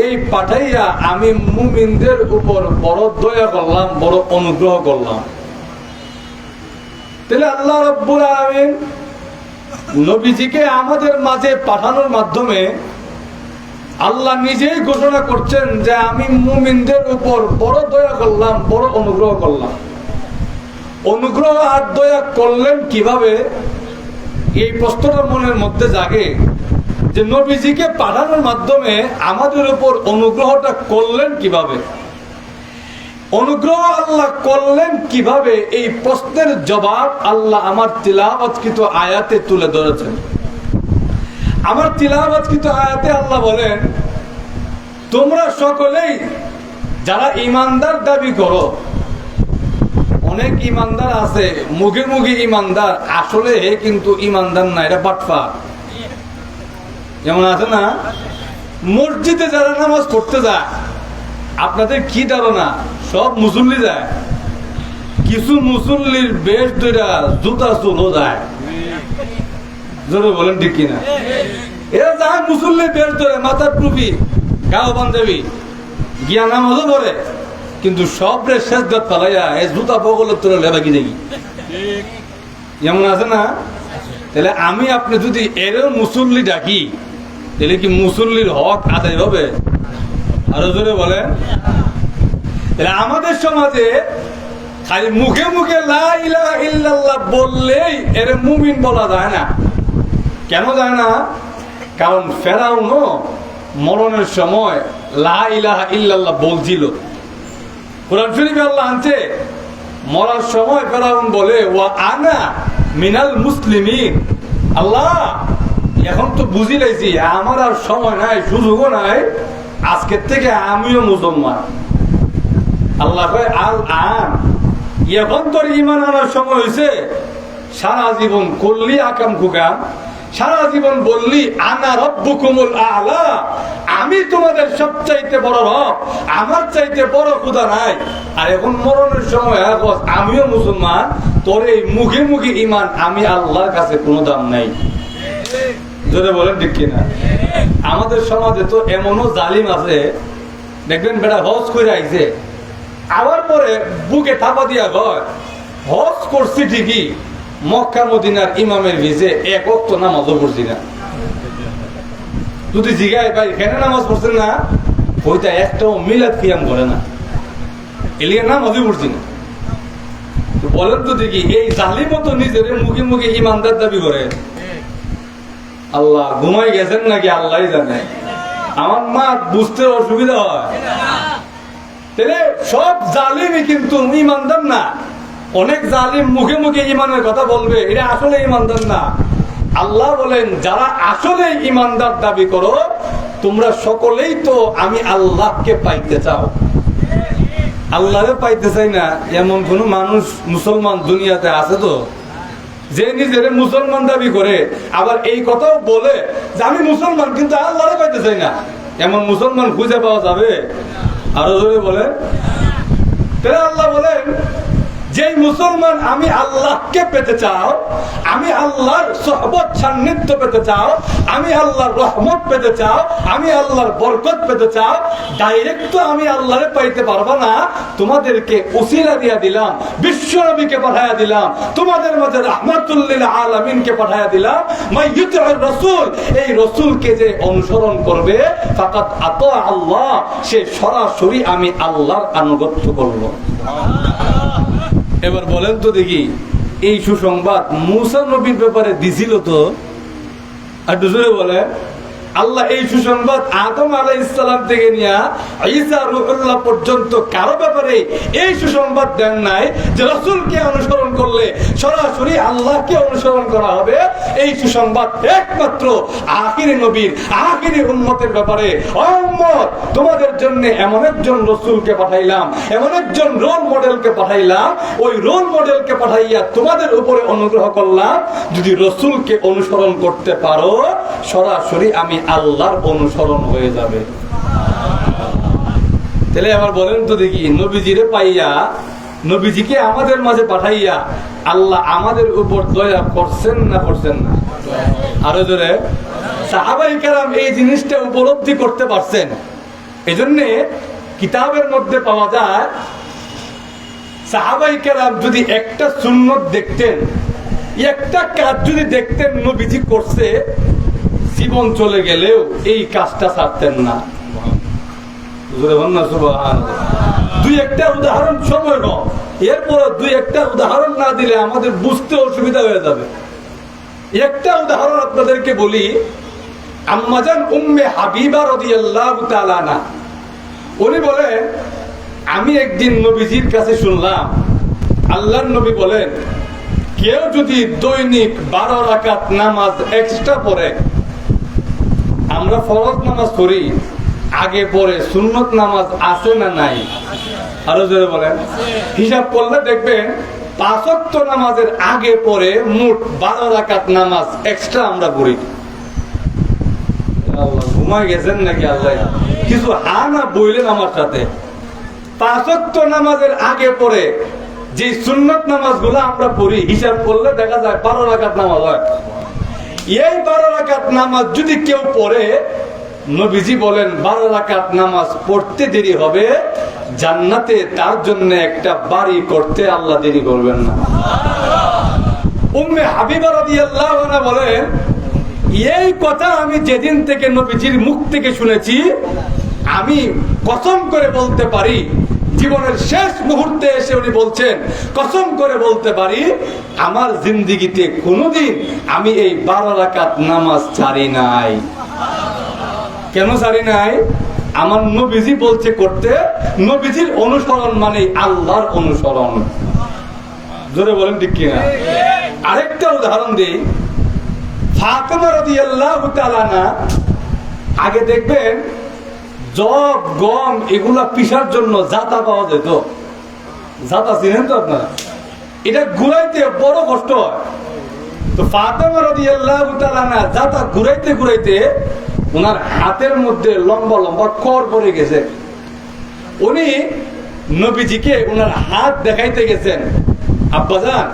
এই পাঠাইয়া আমি মুমিনদের উপর বড় দয়া করলাম, বড় অনুগ্রহ করলাম। তাহলে আল্লাহ রাব্বুল আলামিন নবীজিকে আমাদের মাঝে পাঠানোর মাধ্যমে আল্লাহ নিজেই ঘোষণা করছেন যে আমি মুমিনদের উপর বড় দয়া করলাম, বড় অনুগ্রহ করলাম। অনুগ্রহ আর দয়া করলেন কিভাবে? এই প্রশ্নটা মনের মধ্যে জাগে যে নবীজিকে পাঠানোর মাধ্যমে আমাদের উপর অনুগ্রহটা করলেন কিভাবে, অনুগ্রহ আল্লাহ করলেন কিভাবে? এই প্রশ্নের জবাব আল্লাহ আমার তিলাওয়াতকৃত আয়াতে তুলে ধরেছেন। আমার তিলাওয়াতকৃত আয়াতে আল্লাহ বলেন, তোমরা সকলেই যারা ঈমানদার দাবি করো, অনেক ঈমানদার আছে মুখে মুখে ঈমানদার, আসলে কিন্তু ঈমানদার না, এটা বাটপার। যেমন আছে না, মসজিদে যারা নামাজ পড়তে যায়, আপনাদের কি ধারণা সব মুসল্লি যায়? কিছু মুসল্লির বেশ দুইটা জুতা চুলও যায়, জোরে বলেন ঠিক কিনা? এরা যায় মুসল্লি বেশ ধরে, মাথার টুপি, গাও পাঞ্জাবি, গিয়া নামাজও পড়ে, কিন্তু সব রে শেষ দাঁত পালাইয়া এই জুতা বগলের তোলে লেবাকি দেখি, যেমন আছে না? তাহলে আমি আপনি যদি এরও মুসল্লি ডাকি, তাহলে কি মুসল্লির হক আদায় হবে? আরো জোরে বলেন। তাহলে আমাদের সমাজে খালি মুখে মুখে লা ইলাহা ইল্লাল্লাহ বললেই এর মুমিন বলা যায় না। কেন যায় না? কারণ ফেরাউনও মরণের সময় লা ইলাহা ইল্লাল্লাহ বলছিল। কোরআন শরীফে আল্লাহ আনছে, মরার সময় ফেরাউন বলে ওয়া আনা মিনাল মুসলিমিন। আল্লাহ এখন তো বুঝি লাইছি আমার আর সময় নাই, সুযোগও নাই, আজকের থেকে আমিও মুসলমান। আল্লাহ কয় আল আন, এখন তোর ঈমান আনার সময় হয়েছে। সারা জীবন করলি আকাম কুকাম, সারা জীবন বললি আনা রব্বুকুমুল আ'লা, আমি তোমাদের সবচাইতে বড় রব, আমার চাইতে বড় খোদা নাই। আর এখন মরণের সময় আমিও মুসলমান, তোর এই মুখে মুখে ঈমান আমি আল্লাহর কাছে কোনো দাম নাই। যদি বলেন ঠিক কিনা? আমাদের সমাজে তো এমনও জালিম আছে, দেখবেন বেটা হজ করে আইছে, আবার পরে বুকে থাপা দিয়া গয় হজ করছি ঠিকই, মক্কা মদিনার ইমামের ভিজে এক ওয়াক্ত নামাজও পড়ছি না। যদি জিগায় ভাই কেন নামাজ পড়ছেন না, ওইটা একটাও মিলাদ কিয়াম করে না, এলিয়ে নামাজই পড়ছি না। বলেন তো দেখি, এই জালিমও তো নিজের মুখে মুখে ইমানদার দাবি করে। আল্লাহ ঘুমাই গেছেন নাকি আল্লাহ জানে। আমার মা বুঝতে অসুবিধা হয়। তাহলে সব জালিমই কিন্তু ইমানদার না। অনেক জালিম মুখে মুখে ইমানের কথা বলবে, এটা আসলে ইমানদার না। আল্লাহ বলেন যারা আসলে ইমানদার দাবি করো, তোমরা সকলেই তো আমি আল্লাহকে পাইতে চাও। আল্লাহরে পাইতে চাই না এমন কোন মানুষ মুসলমান দুনিয়াতে আছে তো, যে নিজের মুসলমান দাবি করে আবার এই কথাও বলে যে আমি মুসলমান কিন্তু আল্লাহরে পাইতে চাই না, এমন মুসলমান খুঁজে পাওয়া যাবে? আরো জোরে বলে। তাহলে আল্লাহ বলেন যে মুসলমান আমি আল্লাহকে পেতে চাও, আমি আল্লাহর সোহবত সান্নিধ্য পেতে চাও, আমি আল্লাহর রহমত পেতে চাও, আমি আল্লাহর বরকত পেতে চাও, ডাইরেক্ট তো আমি আল্লাহরে পাইতে পারবো না। তোমাদেরকে উসিলা দিয়া দিলাম, বিশ্ব নবীকে পাঠাইয়া দিলাম, তোমাদের মাঝে রাহমাতুল লিল আলামিনকে পাঠাইয়া দিলাম। মাইয়ুতির রাসূল, এই রাসূলকে যে অনুসরণ করবে ফাকাত আতা আল্লাহ, সে সরাসরি আমি আল্লাহর আনুগত্য করব। এবার বলেন তো দেখি, এই সুসংবাদ মুসা নবীর ব্যাপারে দিছিল তো? আর দুজনে বলে আল্লাহ এই সুসংবাদ আদম আলাইহিস সালাম থেকে নিয়ে ঈসা রূহুল্লাহ পর্যন্ত কারো ব্যাপারে এই সুসংবাদ দেন নাই যে রাসূলকে অনুসরণ করলে সরাসরি আল্লাহকে অনুসরণ করা হবে। এই সুসংবাদ একমাত্র আখিরি নবীর, আখিরি উম্মতের ব্যাপারে। ও উম্মত, তোমাদের জন্য এমন একজন রাসূলকে পাঠাইলাম, এমন একজন রোল মডেলকে পাঠাইলাম, ওই রোল মডেলকে পাঠাইয়া তোমাদের উপরে অনুগ্রহ করলাম। যদি রাসূলকে অনুসরণ করতে পারো, সরাসরি আমি আল্লাহর অনুসরণ হয়ে যাবে। তাহলে আবার বলেন তো দেখি, নবীজিরে পাইয়া, নবীজিকে আমাদের মাঝে পাঠাইয়া আল্লাহ আমাদের উপর দয়া করছেন না করছেন না? আরো জোরে। সাহাবায়ে কেরাম এই জিনিসটা উপলব্ধি করতে পারছেন। এজন্য কিতাবের মধ্যে পাওয়া যায় সাহাবায়ে কেরাম যদি একটা সুন্নত দেখতেন, একটা কাজ যদি দেখতেন নবীজি করছে, জীবন চলে গেলেও এই কাজটা ছাড়তেন না। দুই একটা উদাহরণ সময় নয়, এরপর দুই একটা উদাহরণ না দিলে আমাদের বুঝতে অসুবিধা হয়ে যাবে। একটা উদাহরণ আপনাদেরকে বলি। আম্মাজান উম্মে হাবিবা রাদিয়াল্লাহু তাআলা আনহা, উনি বলেন আমি একদিন নবীজির কাছে শুনলাম আল্লাহর নবী বলেন, কেউ যদি দৈনিক 12 রাকাত নামাজ এক্সট্রা পড়ে, আমরা ফরজ নামাজ পড়ি আগে পরে, সুন্নত নামাজ আছে না নাই? আরো জোরে বলেন। হিসাব করলে দেখবেন 5 ওয়াক্ত নামাজের আগে পরে মোট 12 রাকাত নামাজ এক্সট্রা আমরা পড়ি। ঘুমাই গেছেন নাকি আল্লাহ? কিছু হা না বইলেন আমার সাথে। 5 ওয়াক্ত নামাজের আগে পরে যে সুন্নত নামাজ গুলো আমরা পড়ি, হিসাব করলে দেখা যায় 12 রাকাত নামাজ হয়। এই 12 রাকাত নামাজ যদি কেউ পড়ে, নবীজি বলেন 12 রাকাত নামাজ পড়তে দেরি হবে, জান্নাতে তার জন্য একটা বাড়ি করতে আল্লাহ দেরি করবেন না। উম্মে হাবিবা রাদিয়াল্লাহু আনহা বলেন, এই কথা আমি যেদিন থেকে নবীজির মুখ থেকে শুনেছি, আমি কসম করে বলতে পারি, জীবনের শেষ মুহূর্তে এসে উনি বলছেন, কসম করে বলতে পারি আমার জিন্দেগিতে কোনোদিন আমি এই 12 রাকাত নামাজ ছাড়ি নাই। কেন ছাড়ি নাই? আমার নবীজি বলছে করতে। নবীজির অনুসরণ মানে আল্লাহর অনুসরণ। জোরে বলেন ঠিক কিনা? আরেকটা উদাহরণ দিই। ফাতেমা রাদিয়াল্লাহু তাআলা আনহা, আগে দেখবেন জব গম এগুলা পিসার জন্য জাতা পাওয়া যেত। জাতা চিনেন তো আপনারা? এটা ঘুরাইতে বড় কষ্ট হয়। তো ফাতেমা রাদিয়াল্লাহু তাআলা আনহা জাতা ঘুরাইতে ঘুরাইতে ওনার হাতের মধ্যে লম্বা লম্বা খড় পড়ে গেছে। উনি নবীজিকে ওনার হাত দেখাইতে গেছেন। আব্বাজান,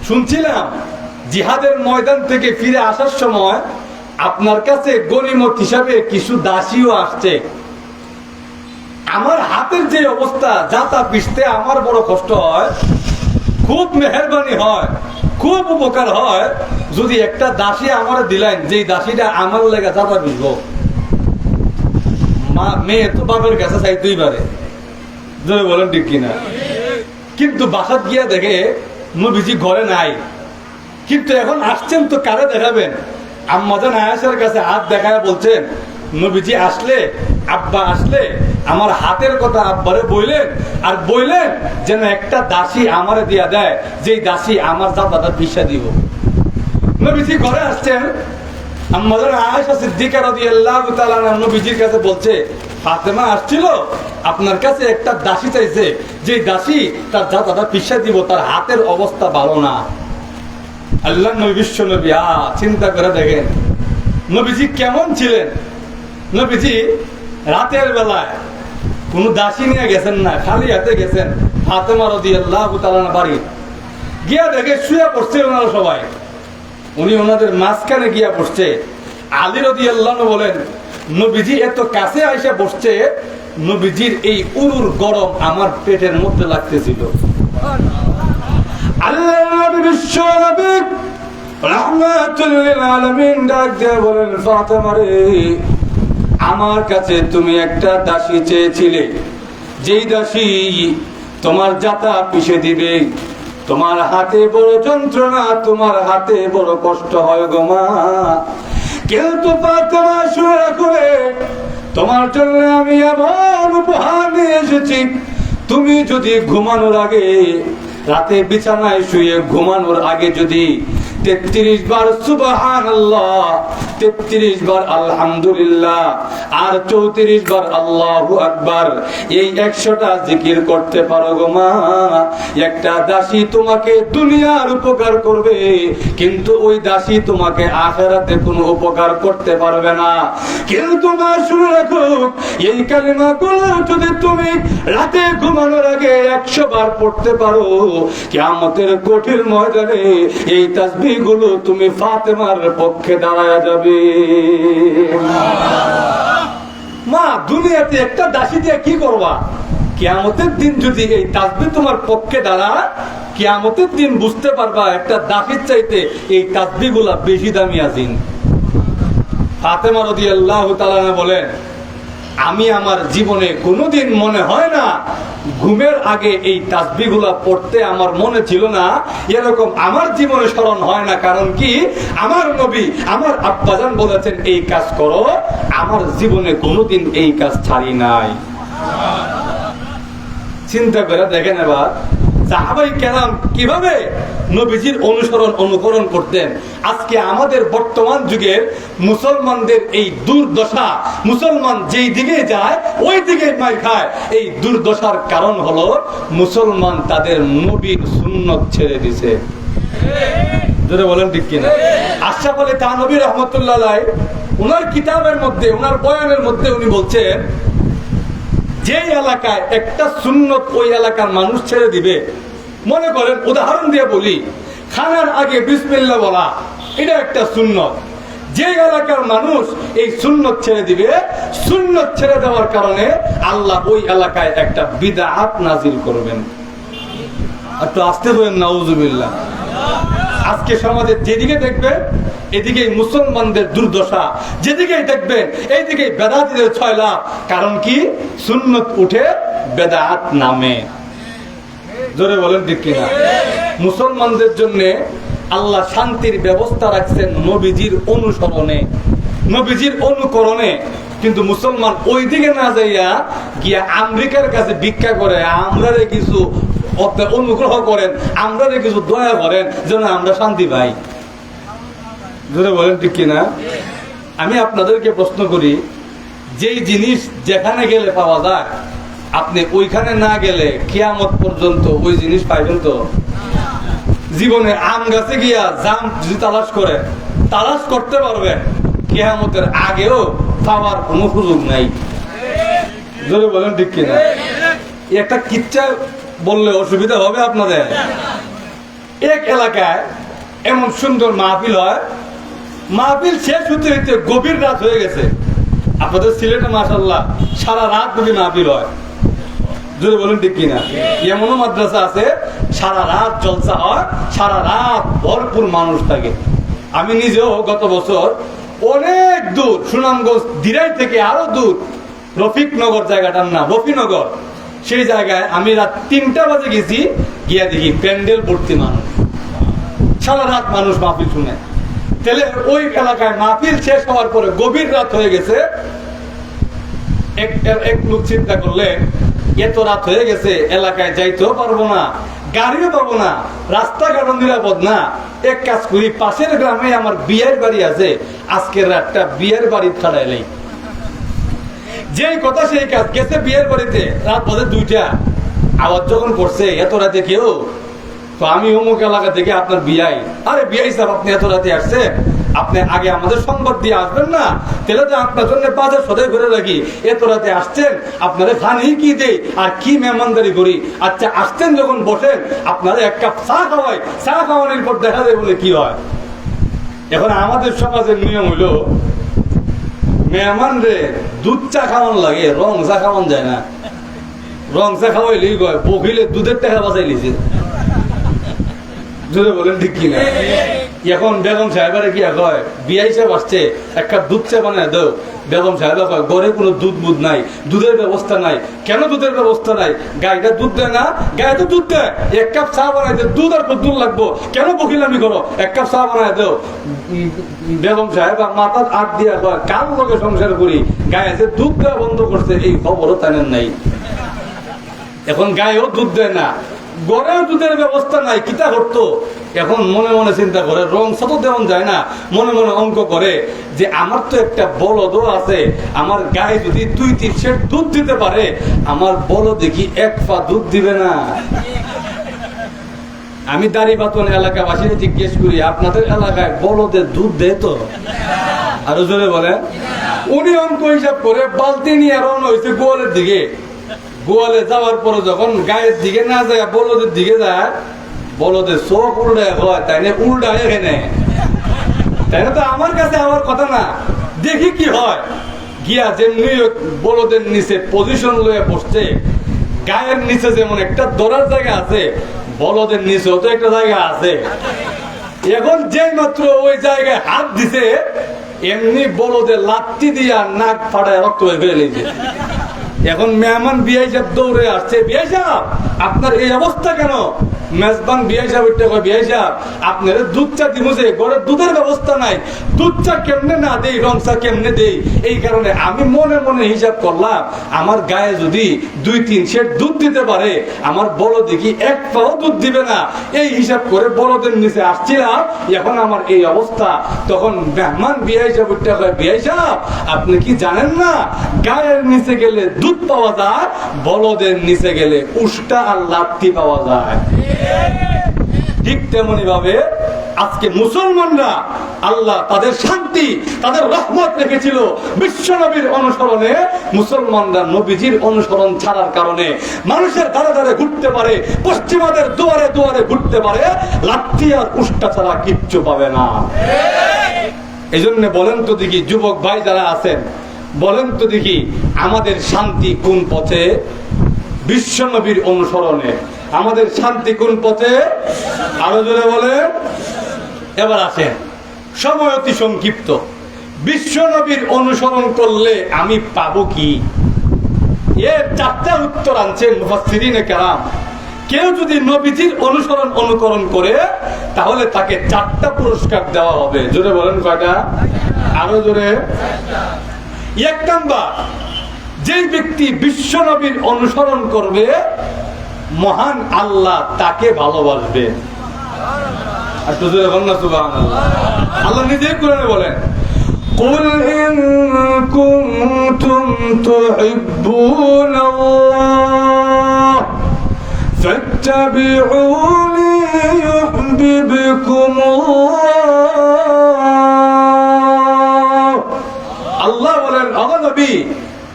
শুনছিলাম জিহাদের ময়দান থেকে ফিরে আসার সময় আপনার কাছে গনিমত হিসাবে কিছু দাসীও আসছে। আমার হাতের যে অবস্থা, জাতা পিষতে আমার বড় কষ্ট হয়। খুব মেহেরবানি হয়, খুব উপকার হয় যদি একটা দাসী আমার দিলেন, যে দাসীটা আমার লেগে জাতা পিষবো। মেয়ে তো বাপের কাছে চাইতেই পারে, যদি বলেন ঠিক কিনা। কিন্তু বাসাত গিয়া দেখে নবীজি ঘরে নাই। কিন্তু এখন আসছেন তো কারে দেখাবেন? আম্মাজান আয়েশার কাছে হাত দেখায় বলছেন, নবীজি আসলে, আব্বা আসলে আমার হাতের কথা আব্বারে বইলেন, আর বইলেন যেন একটা দাসী আমারে দিয়া দেয়, যেই দাসী আমার জাতাটা পিষা দিব। নবীজি ঘরে আসছেন। আম্মাজান আয়েশা সিদ্দিকা রাদিয়াল্লাহু তাআলা আনহা নবীজির কাছে বলছে, ফাতেমা আসছিল, আপনার কাছে একটা দাসী চাইছে, যেই দাসী তার জাতাটা পিষা দিব, তার হাতের অবস্থা ভালো না। আল্লাহ নবী, বিশ্ব নবী, চিন্তা করে দেখেন নবীজি কেমন ছিলেন। নবীজি রাতের বেলায় কোন দাসী নিয়ে গেছেন না, খালি হাতে গেছেন ফাতেমা রাদিয়াল্লাহু তাআলা বাড়ি। গিয়া দেখে শুয়ে পড়ছে ওনারা সবাই। উনি ওনাদের মাঝখানে গিয়া পড়ছে। আলী রাদিয়াল্লাহু আনহু বলেন, নবীজি এত কাছে আইসা বসছে, নবীজির এই উরুর গরম আমার পেটের মধ্যে লাগতেছিল। আল্লাহ নবী, বিশ্ব নবী রাহমাতুল লিল আলামিন ডাক দিয়ে বলেন, ফাতেমা রে, আমার কাছে তুমি একটা দাসী চেয়েছিলে, যেই দাসী তোমার জাতা পিষে দিবে। তোমার হাতে বড় যন্ত্রণা, তোমার হাতে বড় কষ্ট হয় গো মা। কিন্তু ফাতেমা, শুনে রাখো, তোমার জন্য আমি এমন উপহার নিয়ে এসেছি, তুমি যদি ঘুমানোর আগে, রাতে বিছানায় শুয়ে ঘুমানোর আগে যদি 33 বার সুবহানাল্লাহ, 33 বার আলহামদুলিল্লাহ, আর 34 বার আল্লাহু আকবার, এই 100টা জিকির করতে পারো গো মা, একটা দাসী তোমাকে দুনিয়ার উপকার করবে, কিন্তু ওই দাসী তোমাকে আখিরাতে কোনো উপকার করতে পারবে না। কিন্তু মা, শুনে রাখো, এই কালিমাগুলো যদি তুমি রাতে ঘুমানোর আগে 100 বার পড়তে পারো, কিয়ামতের কঠিন ময়দানে এই তাসবিহগুলো তুমি ফাতেমার পক্ষে দাঁড়ায়া যাবে। الرجيم মা দুনিয়াতে একটা দাসী দিয়ে কি করবা? কিয়ামতের দিন যদি এই তাসবিহ তোমার পক্ষে দাঁড়ায়, কিয়ামতের দিন বুঝতে পারবা একটা দাসীর চাইতে এই তাসবিহগুলা বেশি দামি আজিম। ফাতেমা রাদিয়াল্লাহু তাআলা বলেন, আমি আমার জীবনে কোনোদিন মনে হয় না ঘুমের আগে এই তাসবিহগুলা পড়তে আমার মনে ছিল না, এরকম আমার জীবনে স্মরণ হয় না। কারণ কি, আমার নবী আমার আব্বাজান বলেছেন এই কাজ করো, আমার জীবনে কোনোদিন এই কাজ ছাড়ি নাই। চিন্তা করে দেখেন এবার সাহাবাই কেরাম কিভাবে নবীজির অনুকরণ করতেন। আজকে আমাদের বর্তমান যুগের মুসলমানদের এই দুর্দশা, মুসলমান যেই দিকে যায় ওই দিকে মাই খায়। এই দুর্দশার কারণ হলো মুসলমান তাদের নবীর সুন্নত ছেড়ে দিছে। যদি বলেন ঠিক কিনা? আশরাফ আলী থানভী রহমতুল্লাহ আলাইহি ওনার কিতাবের মধ্যে, ওনার বয়ানের মধ্যে উনি বলছেন, যে এলাকায় একটা সুন্নত ওই এলাকার মানুষ ছেড়ে দিবে, মনে করেন উদাহরণ দিয়ে বলি, খানার আগে বিসমিল্লাহ বলা, এটা একটা সুন্নত। যে এলাকার মানুষ এই সুন্নত ছেড়ে দিবে, সুন্নত ছেড়ে দেওয়ার কারণে আল্লাহ ওই এলাকায় একটা বিদআত নাজিল করবেন। একটু আসতে বলেন নাউজুবিল্লাহ। আজকে সমাজের যেদিকে দেখবেন এদিকে মুসলমানদের দুর্দশা, যেদিকে দেখবেন এইদিকে বেদাতীদের ছয়লাভ। কারণ কি, সুন্নত উঠে বেদাত নামে। জোরে বলেন ঠিক কিনা? মুসলমানদের জন্য আল্লাহ শান্তির ব্যবস্থা রাখছেন নবীজির অনুসরণে, নবীজির অনুকরণে। কিন্তু মুসলমান ওই দিকে না যাইয়া গিয়া আমেরিকার কাছে ভিক্ষা করে, আমরা কিছু অনুগ্রহ করেন, আমরা কিছু দয়া করেন যেন আমরা শান্তি পাই। জোরে বলেন ঠিক কিনা? আমি আপনাদেরকে প্রশ্ন করি, যেই জিনিস যেখানে গেলে পাওয়া যায়, আপনি ওইখানে না গেলে কিয়ামত পর্যন্ত ওই জিনিস পাইবেন তো? জীবনে আম গাছে গিয়া জাম যদি তালাশ করতে পারবেন, কিয়ামতের আগেও পাওয়ার কোনো সুযোগ নাই। জোরে বলেন ঠিক কিনা? একটা কিচ্ছা বললে অসুবিধা হবে আপনাদের। এক এলাকায় এমন সুন্দর মাহফিল হয়, মাহফিল শেষ হতে হইতে গভীর রাত হয়ে গেছে। আপনাদের সিলেটে মাশাআল্লাহ সারা রাত যদি মাহফিল হয়। যদি বলুন ঠিক কিনা? এমনও মাদ্রাসা আছে সারা রাত জলসা হয়, সারা রাত ভরপুর মানুষ থাকে। আমি নিজেও গত বছর অনেক দূর, সুনামগঞ্জ দিরাই থেকে আরো দূর, রফিকনগর জায়গাটার নাম রফিনগর, সেই জায়গায় আমি রাত 3টা বাজে গেছি, গিয়া দেখি প্যান্ডেল ভর্তি মানুষ, সারা রাত মানুষ মাহফিল শুনে। তাহলে ওই এলাকায় মাহফিল শেষ হওয়ার পরে গভীর রাত হয়ে গেছে। এক লোক চিন্তা করলেন, এত রাত হয়ে গেছে, এলাকায় যাইতেও পারবো না, গাড়িও পাবো না, রাস্তাঘাটও নিরাপদ না। এক কাজ করি, পাশের গ্রামে আমার বিয়ের বাড়ি আছে, আজকের রাতটা বিয়ের বাড়ি ছাড়াইলেই। যেই কথা সেই কাজ, গেছে বিয়ের বাড়িতে, রাত বাজে 2টা। আওয়াজ যখন করছে এত রাতে কেউ, তো আমি অমুক এলাকা থেকে আপনার বিয়াই। আরে বিয়াই সাহেব, আপনি এত রাতে আসছেন, আপনি আগে আমাদের সংবাদ দিয়ে আসবেন না? তাহলে তো আপনার জন্য বাজার সদাই করে রাখি। এত রাতে আসছেন, আপনারা খানি কি দেই আর কি মেহমানদারি করি। আচ্ছা, আসছেন যখন বসেন, আপনারা এক কাপ চা খাওয়াই, চা খাওয়ানোর পর দেখা যায় বলে কি হয়। এখন আমাদের সমাজের নিয়ম হইল, মেহমান রে দুধ চা খাওয়ানো লাগে, রং চা খাওয়ানো যায় না। রং চা খাওয়াইলি বকিলে দুধের টাকা বাঁচাই লিছে। যদি বলেন ঠিক কিনা? এখন বেগম সাহেবের কি কয়, বিয়াই সাহেব আসছে, এক কাপ দুধ চা বানায় দাও। বেগম সাহেব কয়, ঘরে কোনো দুধ বুধ নাই, দুধের ব্যবস্থা নাই। কেন দুধের ব্যবস্থা নাই? গাইটা দুধ দেয় না? গায়ে তো দুধ দেয়, এক কাপ চা বানাই দে, দুধ আর দুধ লাগবো, কেন বকিলামি করো? এক কাপ চা বানায় দাও। বেগম সাহেব মাথার আট দিয়া কয়, কার লোকে সংসার করি, গায়ে যে দুধ দেওয়া বন্ধ করছে এই খবরও তাদের নাই। এখন গায়েও দুধ দেয় না, গড়েও দুধের ব্যবস্থা নাই, কিতা করতো? এখন মনে মনে চিন্তা করে, রং শত দেওয়া যায় না, মনে মনে অঙ্ক করে যে আমার তো একটা বলদও আছে, আমার গায়ে যদি 2-3 সের দুধ দিতে পারে, আমার বলদ দেখি 1 পা দুধ দিবে না। আমি দাঁড়িপাতন এলাকাবাসীকে জিজ্ঞেস করি, আপনাদের এলাকায় বলদের দুধ দেয় তো? আরো জোরে বলে। উনি অঙ্ক হিসাব করে বালতি নিয়ে রওনা হয়েছে গোয়ালের দিকে। গোয়ালে যাওয়ার পরে যখন গায়ের দিকে না যায়, বলদের দিকে যায়, বলদের চোখ উল্টায় হয়, তাই না? উল্টায় এখানে তাই না? তো আমার কাছে আমার কথা না, দেখি কি হয়। গিয়া যেমনি বড়দের নিচে পজিশন লয়ে বসছে, গায়ের নিচে যেমন একটা দৌড়ার জায়গা আছে, বলদের নিচেও তো একটা জায়গা আছে। এখন যে মাত্র ওই জায়গায় হাত দিছে, এমনি বলদের লাত্তি দিয়া নাক ফাটায় রক্ত হয়ে ফেলেছে। এখন মেহমান বিআই সাহেব দৌড়ে আসছে, বিআই সাহেব আপনার এই অবস্থা কেন? মেজবান বিআই সাহেব বিআই সাহেব আপনার দুধ চা দিমুছে, ঘরে দুধের ব্যবস্থা নাই, দুধ চা কেমনে না দেই, রং চা কেমনে দেই। এই কারণে আমি মনে মনে হিসাব করলাম, আমার গায়ে যদি 2-3 সের দুধ দিতে পারে, আমার বড় দেখি এক পাও দুধ দিবে না। এই হিসাব করে বড়দের নিচে আসছিলাম, এখন আমার এই অবস্থা। তখন মেহমান বিআই সাহেব বিআই সাহেব আপনি কি জানেন না, গায়ের নিচে গেলে দুধ পাওয়া যায়, বলদের নিচে গেলে উষ্টা আর লাত্তি পাওয়া যায়। ঠিক তেমনি ভাবে আজকে মুসলমানরা আল্লাহ তাদের শান্তি, তাদের রহমত রেখেছিল বিশ্ব নবীর অনুসরণে। মুসলমানরা নবীজির অনুসরণ ছাড়ার কারণে মানুষের দ্বারে দ্বারে ঘুরতে পারে, পশ্চিমাদের দুয়ারে দুয়ারে ঘুরতে পারে, লাঠি আর উষ্টা ছাড়া কিচ্ছু পাবে না। এই জন্য বলেন তো দেখি যুবক ভাই যারা আছেন, বলেন তো দেখি আমাদের শান্তি কোন পথে? বিশ্ব নবীর অনুসরণে। আমাদের শান্তি কোন পথে? আরো জোরে বলেন। এবার আসেন, সময় অতি সংক্ষিপ্ত। বিশ্ব নবীর অনুসরণ করলে আমি পাবো কি? এর 4টা উত্তর আনছেন মুফাসসিরিনে কেরাম। কেউ যদি নবীজির অনুকরণ করে, তাহলে তাকে 4টা পুরস্কার দেওয়া হবে। জোরে বলেন কয়টা? আরো জোরে। 1 নাম্বার, যে ব্যক্তি বিশ্ব নবীর অনুসরণ করবে, মহান আল্লাহ তাকে ভালোবাসবে। আল্লাহ নিজেই কোরআনে বলেন, কুল ইন কুনতুম তুহিব্বুনাল্লাহ ফাত্তাবিউনি ইউহিব্বুকুমুল্লাহ। আল্লাহ বলেন, ও নবী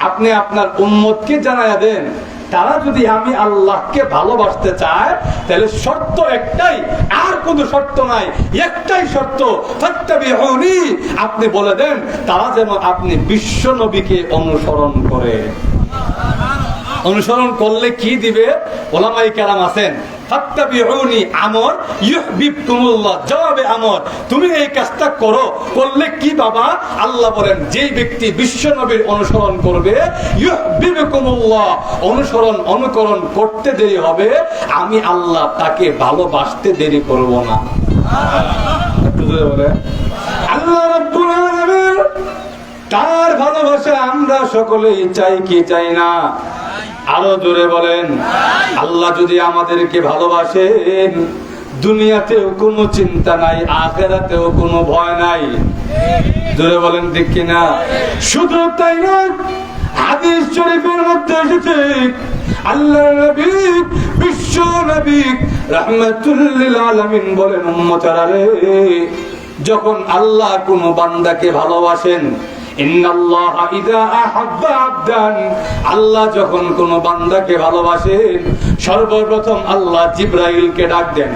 আপনি আপনার উম্মতকে জানায়া দেন, তারা যদি আমি আল্লাহকে ভালোবাসতে চায়, তাহলে শর্ত একটাই, আর কোনো শর্ত নাই, একটাই শর্ত, ফাত্তাবিউনি। আপনি বলে দেন তারা যেন আপনি বিশ্ব নবীকে অনুসরণ করে। অনুসরণ করলে কি দিবে? ওলামায়ে কেরাম আছেন, ফাত্তাবিউনি আমর, ইউহিব্বুকুমুল্লাহ জবাবে আমর। তুমি এই কাজটা করো, করলে কি বাবা? আল্লাহ বলেন, যেই ব্যক্তি বিশ্ব নবীর অনুসরণ করবে, ইউহিব্বুকুমুল্লাহ, অনুকরণ করতে দেরি হবে, আমি আল্লাহ তাকে ভালোবাসতে দেরি করব না। আল্লাহ রাব্বুল আলামিন তার ভালোবাসা আমরা সকলেই চাই কি চাই না? আরো জোরে বলেন। আল্লাহ যদি আমাদেরকে ভালোবাসেন, দুনিয়াতেও কোনো চিন্তা নাই, আখিরাতেও কোনো ভয় নাই। জোরে বলেন ঠিক কিনা? শুধু তাই না, হাদিস শরীফের মধ্যে এসেছে, আল্লাহর নবী, বিশ্ব নবী রাহমাতুল লিল আলামিন বলেন, উম্মতেরা রে, যখন আল্লাহ কোনো বান্দাকে ভালোবাসেন, ইন্নাল্লাহা ইযা আহাব্বা আবদান, আল্লাহ যখন কোন বান্দাকে ভালোবাসেন, সর্বপ্রথম আল্লাহ জিবরাইলকে ডাক দেন,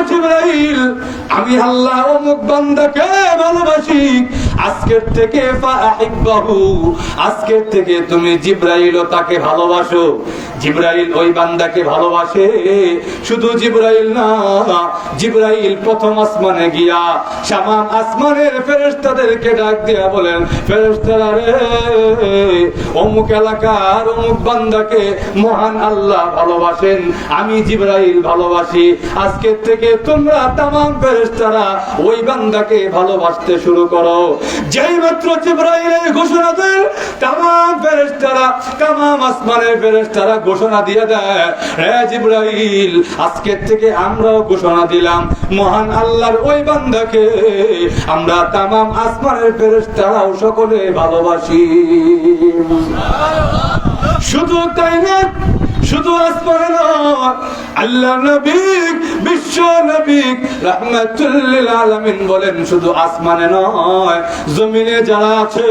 জিবরাইল আমি আল্লাহ অমুক বান্দাকে ভালোবাসি, আজকের থেকে ফাহিব্বাহু, আজকের থেকে তুমি জিবরাইলও তাকে ভালোবাসো। জিবরাইল ওই বান্দাকে ভালোবাসে। শুধু জিবরাইল না, জিবরাইল প্রথম আসমানে গিয়া সামাম আসমানের ফেরেশতাদেরকে ডাক দিয়া বলেন, ফেরেশতারা রে, অমুক এলাকার অমুক বান্দাকে মহান আল্লাহ ভালোবাসেন, আমি জিবরাইল ভালোবাসি, আজকের থেকে তোমরা তামাম ফেরেশতারা ওই বান্দাকে ভালোবাসতে শুরু করো। যেই মাত্র জিবরাইল ঘোষণা দেন, তামাম ফেরেশতারা, তামাম আসমানের ফেরেশতারা ঘোষণা দিয়ে দেয়, হে জিবরাইল, আজকের থেকে আমরাও ঘোষণা দিলাম, মহান আল্লাহর ওই বান্দাকে আমরা তামাম আসমানের ফেরেশতারাও সকলে ভালোবাসি। শুধু তাই না, শুধু আসমানে নয়, আল্লাহ নবী বিশ্ব নবী রাহমাতুল লিল আলামিন বলেন শুধু আসমানে নয়, জমিনে যারা আছে,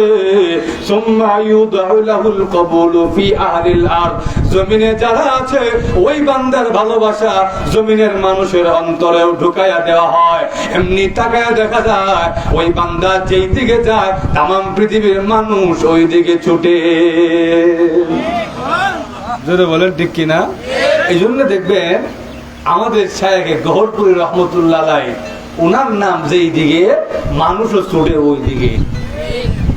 সুম্মা ইউদাউ লাহুল কবুলু ফি আহলিল আরদ, জমিনে যারা আছে ওই বান্দার ভালোবাসা জমিনের মানুষের অন্তরেও ঢুকাইয়া দেওয়া হয়। এমনি তাকায়া দেখা যায় ওই বান্দা যেই দিকে যায় তামাম পৃথিবীর মানুষ ওই দিকে ছুটে। জোরে বলেন ঠিক কিনা? এই জন্য দেখবেন আমাদের শায়েখে গহরপুরি রহমতুল্লাহ আলাইহি, ওনার নাম যেই দিকে মানুষও ছুটে ওই দিকে।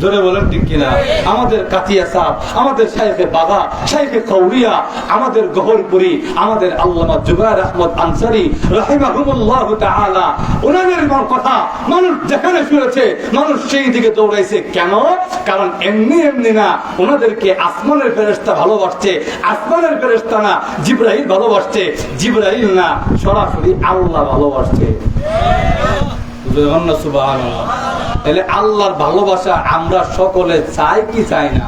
জোরে বলেন ঠিক কিনা? আমাদের কাতিয়া সাহেব, আমাদের শায়েখে বাবা, শায়েখে কৌরিয়া, আমাদের গহরপুরি, আমাদের আল্লামা জুবায়ের আহমদ আনসারী রাহিমাহুমুল্লাহ তাআলা, ওনাদের কথা মানুষ যেখানে শুনেছে মানুষ সেই দিকে দৌড়াইছে। কেন? কারণ এমনি এমনি না, ওনাদেরকে আসমানের ফেরেশতা ভালোবাসছে, আসমানের ফেরেশতা না জিবরাইল ভালোবাসছে, জিবরাইল না সরাসরি আল্লাহ ভালোবাসছে। সুবহানাল্লাহ। তাহলে আল্লাহর ভালোবাসা আমরা সকলে চাই কি চাই না?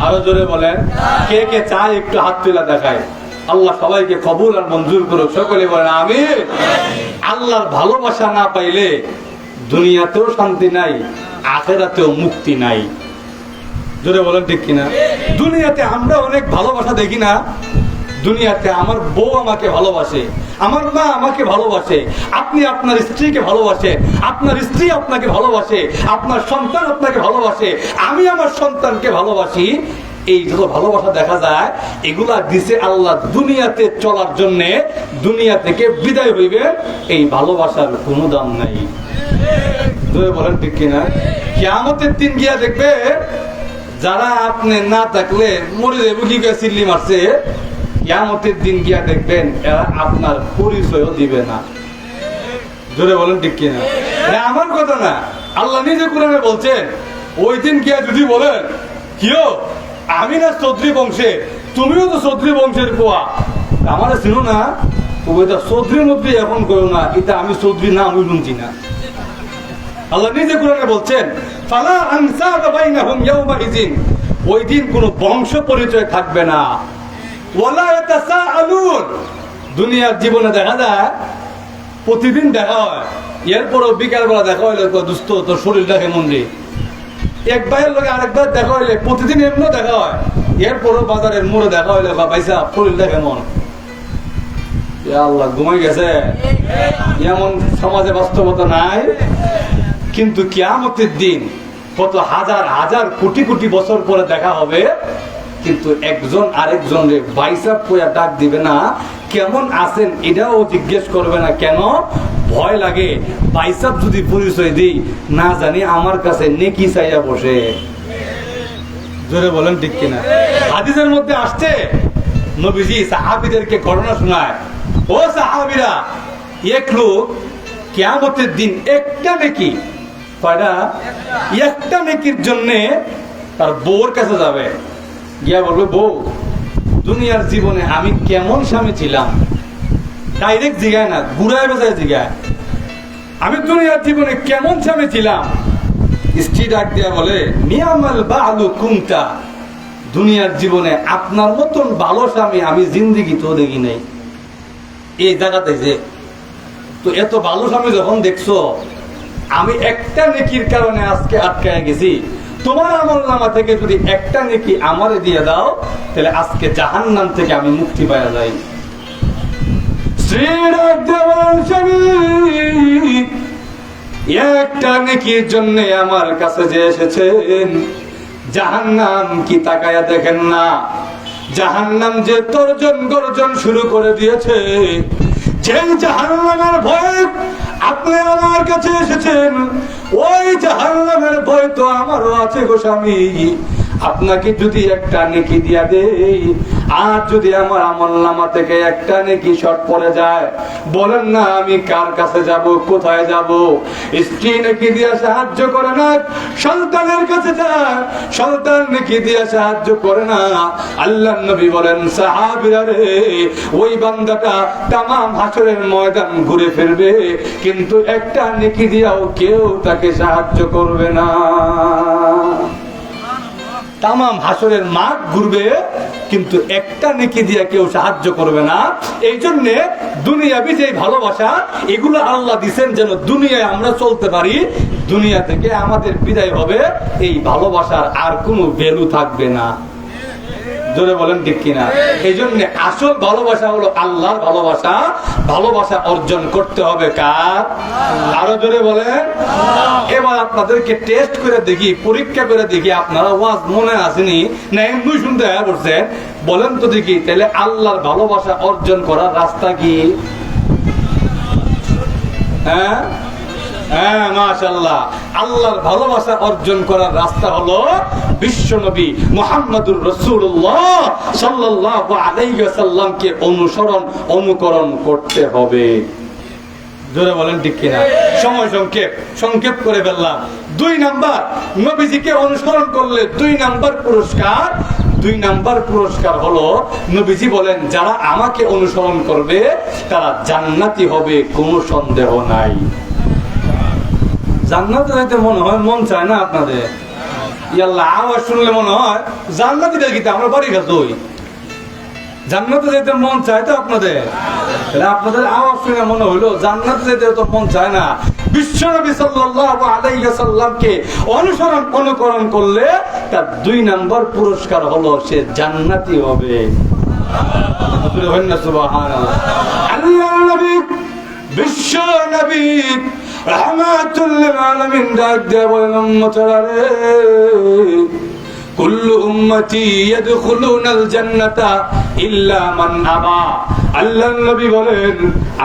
আরো জোরে বলেন, কে কে চাই একটু হাত তুলে দেখায়। আল্লাহ সবাইকে কবুল আর মঞ্জুর করুক, সকলে বলেন আমিন। আল্লাহর ভালোবাসা না পাইলে দুনিয়াতেও শান্তি নাই, আখিরাতেও মুক্তি নাই। জোরে বলেন ঠিক কিনা? দুনিয়াতে আমরা অনেক ভালোবাসা দেখি না? দুনিয়াতে আমার বউ আমাকে ভালোবাসে, আমার মা আমাকে ভালোবাসে, আপনি আপনার স্ত্রীকে ভালোবাসে, আপনার স্ত্রী আপনাকে ভালোবাসে, আপনার সন্তান আপনাকে ভালোবাসে, আমি আমার সন্তানকে ভালোবাসি। এই যত ভালোবাসা দেখা যায় এগুলা দিছে আল্লাহ দুনিয়াতে চলার জন্য, দুনিয়া থেকে বিদায় হইবে এই ভালোবাসার কোনো দাম নাই। বলেন ঠিক কিনা? কিয়ামতের দিন গিয়া দেখবে যারা আপনি না থাকলে মরে যাবে কি চিল্লি মারছে, কিয়ামতের দিন গিয়া দেখবেন এরা আপনার পরিচয়ও দিবে না। জোরে বলেন ঠিক কিনা? আমার কথা না, আল্লাহ নিজে কোরআনে বলছেন ওই দিন গিয়া যদি বলেন কিও আমি না চৌধুরী বংশে, তুমিও তো চৌধুরী বংশের পোয়া, আমার ছিল না, চৌধুরী মধ্যে এখন করো না, এটা আমি চৌধুরী না, আমি শুনছি না। আল্লাহ নিজে কোরআনে বলছেন ফালা আনসাবা বাইনাহুম ইয়াওমাইযিন, ওই দিন কোনো বংশ পরিচয় থাকবে না। ওয়ালা ইয়াতাসাআলুন, দুনিয়ার জীবনে দেখা যায় প্রতিদিন দেখা হয়, এরপরও বিকালবেলা দেখা হইলে দোস্ত তোর শরীরটা কেমন রে, এক ভাইয়ের লোক আরেকবার দেখা হইলে প্রতিদিন এমনও দেখা হয়, এরপরও বাজারের মোড়ে দেখা হইলে বা পয়সা শরীরটা কেমন, আল্লাহ ঘুমাই গেছে। এমন সমাজে বাস্তবতা নাই। কিন্তু কিয়ামতের দিন কত হাজার হাজার কোটি কোটি বছর পরে দেখা হবে, কিন্তু একজন আরেকজনের বাইসাব কইয়া ডাক দিবে না, কেমন আছেন এটাও জিজ্ঞেস করবে না। কেন? ভয় লাগে বাইসাব যদি পরিচয় দিই না জানি আমার কাছে নেকি চাইয়া বসে। জোরে বলেন ঠিক কিনা? হাদিসের মধ্যে আসছে নবীজি সাহাবীদেরকে ঘটনা শোনায়, ও সাহাবীরা, এক লোক কিয়ামতের দিন একটা নেকি, কয়টা? একটা নেকির জন্য তার বউর কাছে যাবে, গিয়া বলবে বউ দুনিয়ার জীবনে আমি কেমন স্বামী ছিলাম, ডাইরেক্ট জিগায় না, ঘুরায় বেজায় জিগায়, আমি দুনিয়ার জীবনে কেমন স্বামী ছিলাম। স্ত্রী ডাক দিয়া বলে নিয়ামাল বালু কুমতা, দুনিয়ার জীবনে আপনার মতন ভালো স্বামী আমি জিন্দিগি তো দেখি নাই। এই জায়গাতে যে তো এত ভালো স্বামী যখন দেখছো, আমি একটা নেকির কারণে আজকে আটকায় গেছি, তোমার আমলনামা থেকে যদি একটা নেকি আমারে দিয়ে দাও তাহলে আজকে জাহান্নাম থেকে আমি মুক্তি পাওয়া যাই। একটা নেকির জন্য আমার কাছে যে এসেছেন, জাহান্নাম কি তাকায়া দেখেন না? জাহান্নাম যে তর্জন গর্জন শুরু করে দিয়েছে, যে জাহান্নামের ভয় আপনি আমার কাছে এসেছেন, ওই জাহান্নামের ভয় তো আমারও আছে গো স্বামী। আপনাকে যদি একটা নেকি দিয়া দেই, আর যদি আমার আমলনামা থেকে একটা নেকি শর্ট পড়ে যায়, বলেন না আমি কার কাছে যাব, কোথায় যাব? স্ত্রী নেকি দিয়া সাহায্য করে না, সন্তানের কাছে যায়, সন্তান নেকি দিয়া সাহায্য করে না। আল্লাহর নবী বলেন সাহাবীরা রে, ওই বান্দাটা তামাম হাসরের ময়দান ঘুরে ফিরবে, কিন্তু একটা নেকি দিয়াও কেউ তাকে সাহায্য করবে না। তামাম হাসরের মাঠ ঘুরবে, কিন্তু একটা নেকি দিয়ে কেউ সাহায্য করবে না। এই জন্য দুনিয়াবি যে ভালোবাসা, এগুলো আল্লাহ দিচ্ছেন যেন দুনিয়ায় আমরা চলতে পারি। দুনিয়া থেকে আমাদের বিদায় হবে, এই ভালোবাসার আর কোনো ভ্যালু থাকবে না। জোরে বলেন ঠিক কিনা? এই জন্য আসল ভালোবাসা হলো আল্লাহর ভালোবাসা। ভালোবাসা অর্জন করতে হবে কার? আরো জোরে বলেন। এবার আপনাদেরকে টেস্ট করে দেখি, পরীক্ষা করে দেখি, আপনারা ওয়াজ মনে আসেনি না এমনি শুনতে পড়ছেন? বলেন তো দেখি, তাহলে আল্লাহর ভালোবাসা অর্জন করার রাস্তা কি? হ্যাঁ হ্যাঁ, মাশাআল্লাহ। আল্লাহর ভালোবাসা অর্জন করার রাস্তা হলো বিশ্ব নবী মুহাম্মদুর রাসূলুল্লাহ সাল্লাল্লাহু আলাইহি ওয়াসাল্লামকে অনুকরণ করতে হবে। জোরে বলেন ঠিক কিনা? সময় সংক্ষেপ করে ফেললাম। 2 নাম্বার, নবীজিকে অনুসরণ করলে 2 নাম্বার পুরস্কার। 2 নাম্বার পুরস্কার হলো, নবীজি বলেন যারা আমাকে অনুসরণ করবে তারা জান্নাতি হবে, কোনো সন্দেহ নাই। জান্নাতে যাইতে মন চায় না আপনাদের? ইয়াল্লাহ, আওয়াজ শুনলে মনে হয় জান্নাতি দেখি আমরা বাড়ি খাচ্ছি। জান্নাতে যেতে মন চায় তো আপনাদের? আপনাদের আওয়াজ শুনে মনে হইলো জান্নাতে যেতে তো মন চায় না। বিশ্বনবী সাল্লাল্লাহু আলাইহি ওয়াসাল্লামকে অনুকরণ করলে তার 2 নাম্বার পুরস্কার হলো সে জান্নাতি হবে। সুবহানাল্লাহ। আল্লাহর নবী, বিশ্ব নবী রাহমাতুল লিল আলামিন ডাক দেয়া বলেন, উম্মতরা রে, কুল্লু উম্মতি ইয়াদখুলুনাল জান্নাতা ইল্লা মান আবা। আল্লাহর নবী বলেন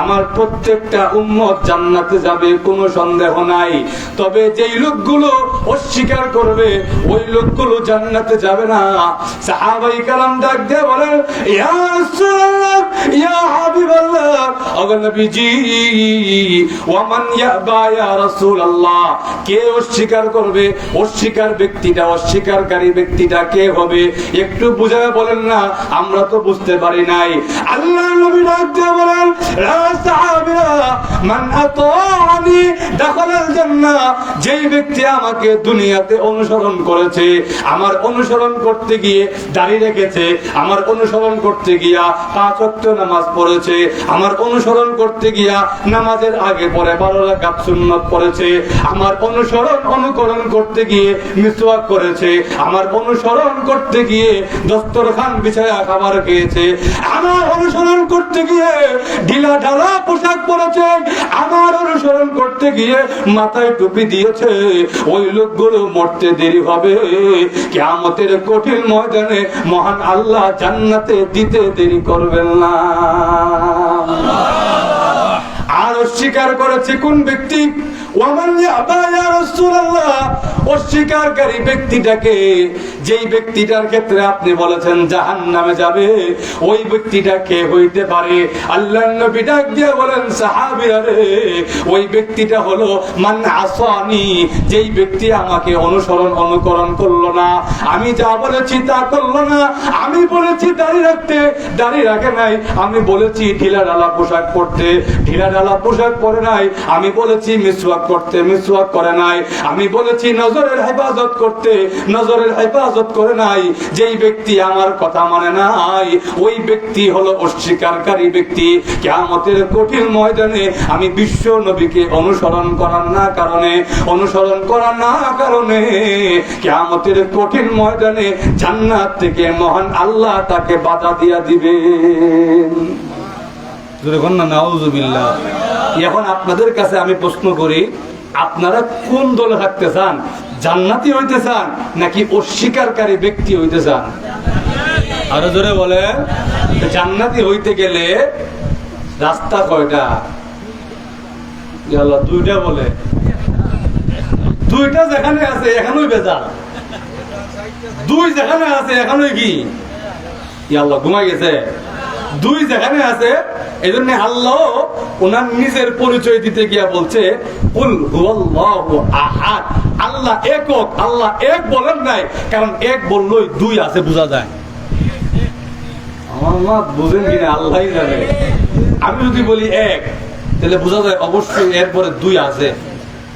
আমার প্রত্যেকটা উম্মত জান্নাতে যাবে, কোনো সন্দেহ নাই। তবে যেই লোকগুলো অস্বীকার করবে ওই লোকগুলো জান্নাতে যাবে না। সাহাবায়ে কেরাম ডাক দিয়ে বলেন, ইয়া রাসূলুল্লাহ, ইয়া হাবিবাল্লাহ, ও নবীজি, ওয়া মান ইয়াবা ইয়া রাসূলুল্লাহ, কে অস্বীকার করবে? অস্বীকারী ব্যক্তিটা কে হবে? একটু বুঝায় বলেন না, আমরা তো বুঝতে পারি নাই। আল্লাহর নবী ডাক দিয়ে বলেন, মান আতাআনি দাখালাল জান্নাহ, যেই ব্যক্তি আমাকে দুনিয়াতে অনুসরণ করেছে, আমার অনুসরণ করতে গিয়ে দাড়ি রেখেছে, আমার অনুসরণ করতে গিয়া 5 ওয়াক্ত নামাজ পড়েছে, আমার অনুসরণ করতে গিয়া নামাজের আগে পরে 12 রাকাত সুন্নাত পড়েছে, আমার অনুকরণ করতে গিয়ে মিসওয়াক করেছে, আমার অনুসরণ করতে গিয়ে দস্তরখান বিছায়া খাবার খেয়েছে, আমার অনুসরণ করতে গিয়ে ঢিলা ঢালা পোশাক পরেছে, আমার অনুসরণ করতে গিয়ে মাথায় টুপি দিয়েছে, ওই লোকগুলো মরতে দেরি হবে। কিয়ামতের কঠিন ময়দানে মহান আল্লাহ জান্নাতে দিতে দেরি করবেন না। আর অস্বীকার করেছে কোন ব্যক্তি? ওয়ামান ইয়াবা ইয়া রাসূলুল্লাহ, অস্বীকারী ব্যক্তিটাকে, যেই ব্যক্তিটার ক্ষেত্রে আপনি বলেছেন জাহান্নামে যাবে, ওই ব্যক্তিটা কে হইতে পারে? আল্লাহর নবী ডাক দিয়ে বলেন, সাহাবীরা রে, ওই ব্যক্তিটা হলো মান আসানি, যেই ব্যক্তি আমাকে অনুকরণ করলো না, আমি যা বলেছি তা করলো না। আমি বলেছি দাড়ি রাখতে, দাড়ি রাখে নাই। আমি বলেছি ঢিলা ঢালা পোশাক পরতে, ঢিলা ঢালা পোশাক পরে নাই। আমি বলেছি মিসওয়াক করতে, মিসওয়াক করে নাই। আমি বলেছি নজরের হেফাজত করতে, নজরের হেফাজত করে নাই। যেই ব্যক্তি আমার কথা মানে নাই, ওই ব্যক্তি হলো অস্বীকারী ব্যক্তি। কিয়ামতের কঠিন ময়দানে আমি বিশ্ব নবীকে অনুসরণ করার না কারণে কিয়ামতের কঠিন ময়দানে জান্নাত থেকে মহান আল্লাহ তাকে বাধা দিয়া দিবেন। নাউযুবিল্লাহ। এখন আপনাদের কাছে আমি প্রশ্ন করি, আপনারা কোন দলে থাকতে চান? জান্নাতি হইতে চান নাকি অস্বীকারী ব্যক্তি হইতে চান? আরো জোরে বলে। জান্নাতি হইতে গেলে রাস্তা কয়টা? 2টা বলে। 2টা যেখানে আছে এখানেই বেজাল, 2 যেখানে আছে এখানেই কি আল্লাহ ঘুমাই গেছে। 2 যেখানে আছে, এই জন্য আল্লাহ ওনার নিজের পরিচয় দিতে গিয়া বলছে, কুল হুয়াল্লাহু আহাদ, আল্লাহ একক। আল্লাহ এক বলেন নাই, কারণ এক বললেই 2 আছে বোঝা যায়। আমার মা বুঝেন কিনা আল্লাহই জানে। আমি যদি বলি এক, তাহলে বোঝা যায় অবশ্যই এরপরে 2 আছে।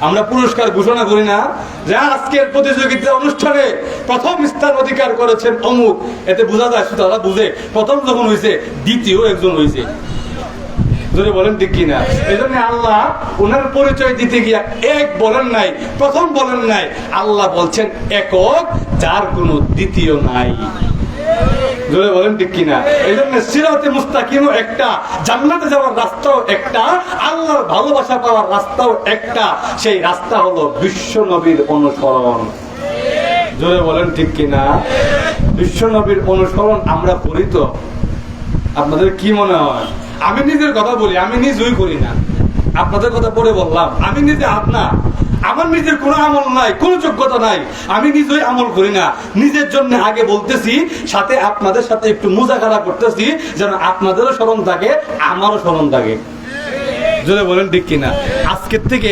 আমরা পুরস্কার ঘোষণা করি না যে আজকের প্রতিযোগিতা অনুষ্ঠানে প্রথম স্থান অধিকার করেছেন অমুক, এতে বোঝা যায়, তারা বুঝে প্রথম যখন হয়েছে দ্বিতীয় একজন হয়েছে। জোরে বলেন ঠিক কিনা? এই জন্য আল্লাহ ওনার পরিচয় দিতে গিয়া এক বলেন নাই, প্রথম বলেন নাই, আল্লাহ বলছেন একক, যার কোনো দ্বিতীয় নাই। জোরে বলেন ঠিক কিনা? এই জন্য সিরাতে মুস্তাকিমও একটা, জান্নাতে যাওয়ার রাস্তাও একটা, আল্লাহর ভালোবাসা পাওয়ার রাস্তাও একটা, সেই রাস্তা হলো বিশ্ব নবীর অনুসরণ। জোরে বলেন ঠিক কিনা? বিশ্ব নবীর অনুসরণ আমরা করি তো? আপনাদের কি মনে হয়? আমি নিজের কথা বলি, আমি নিজেই করি না, আপনাদের কথা পরে বললাম। আমি নিজে আমার নিজের কোনো আমল নাই, কোনো যোগ্যতা নাই, আমি নিজেই আমল করি না। নিজের জন্য আগে বলতেছি, সাথে আপনাদের সাথে একটু মুজাকারা করতেছি, যেন আপনাদেরও স্মরণ থাকে, আমারও স্মরণ থাকে। যদি বলেন ঠিক কিনা? আজকের থেকে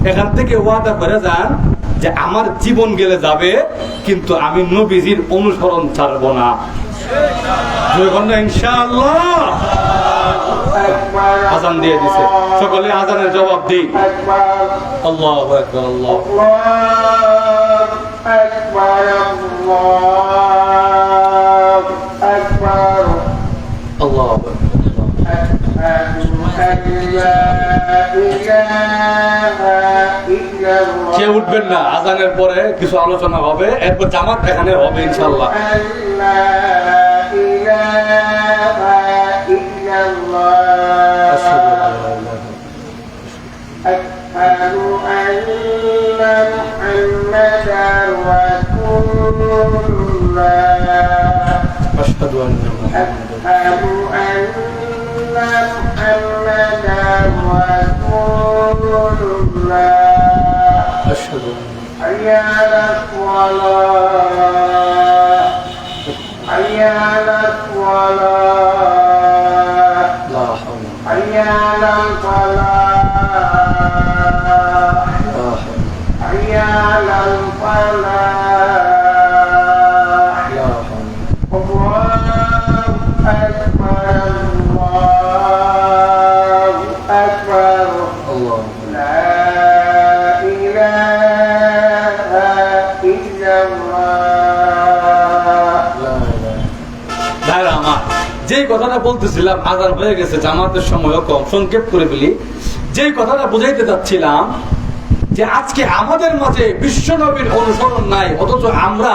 এখান থেকে ওয়াদা করে যান যে আমার জীবন গেলে যাবে, কিন্তু আমি নবীজির অনুসরণ ছাড়বো না। ইনশাআল্লাহ। আজান দিয়ে দিছে, সকলে আজানের জবাব দিই। আল্লাহু আকবার, আল্লাহু আকবার, আল্লাহু আকবার। কে উঠবেন না? আজানের পরে কিছু আলোচনা হবে, এরপর জামাত এখানে হবে ইনশাআল্লাহ। أشهد أن محمدا رسول الله. أشهد أن محمدا رسول الله. أشهد حي على الصلاة، حي على الصلاة، لا حول، حي على الفلاح، لا حول، حي على الفلاح، لا حول. الله أكبر، الله أكبر، الله لا إله إلا الله. যেই কথাটা বলতেছিলাম, আজান হয়ে গেছে, জামাতের সময়ও কম, সংক্ষেপ করে ফেলি। যেই কথাটা বুঝাইতে চাচ্ছিলাম যে আজকে আমাদের মাঝে বিশ্ব নবীর অনুসরণ নাই, অথচ আমরা